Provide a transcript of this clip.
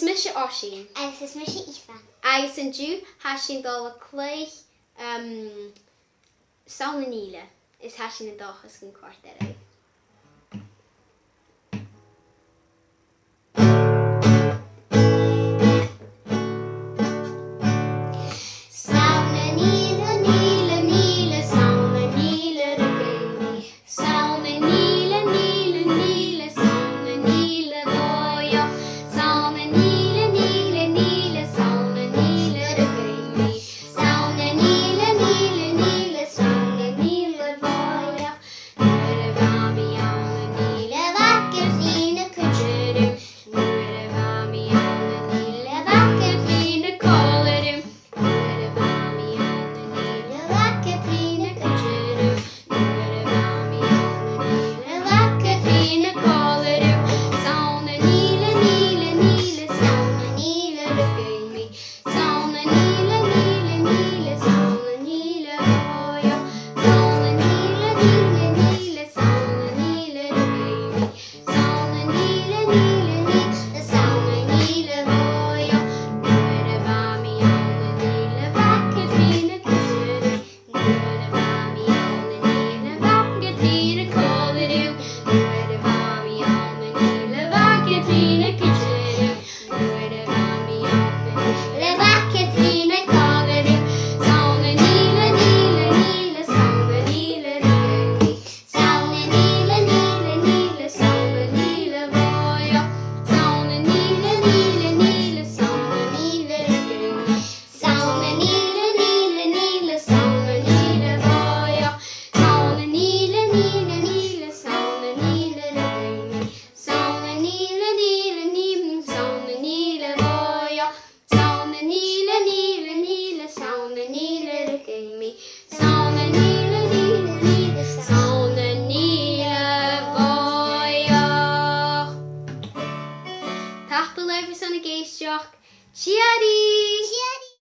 mi se Oisín. Agus is mi sé Aoife. Agus an dú hasin dul a cléich saona níle is hasin na dachas gon cuartar. Tachta lefus an a géisteach. Chiadi!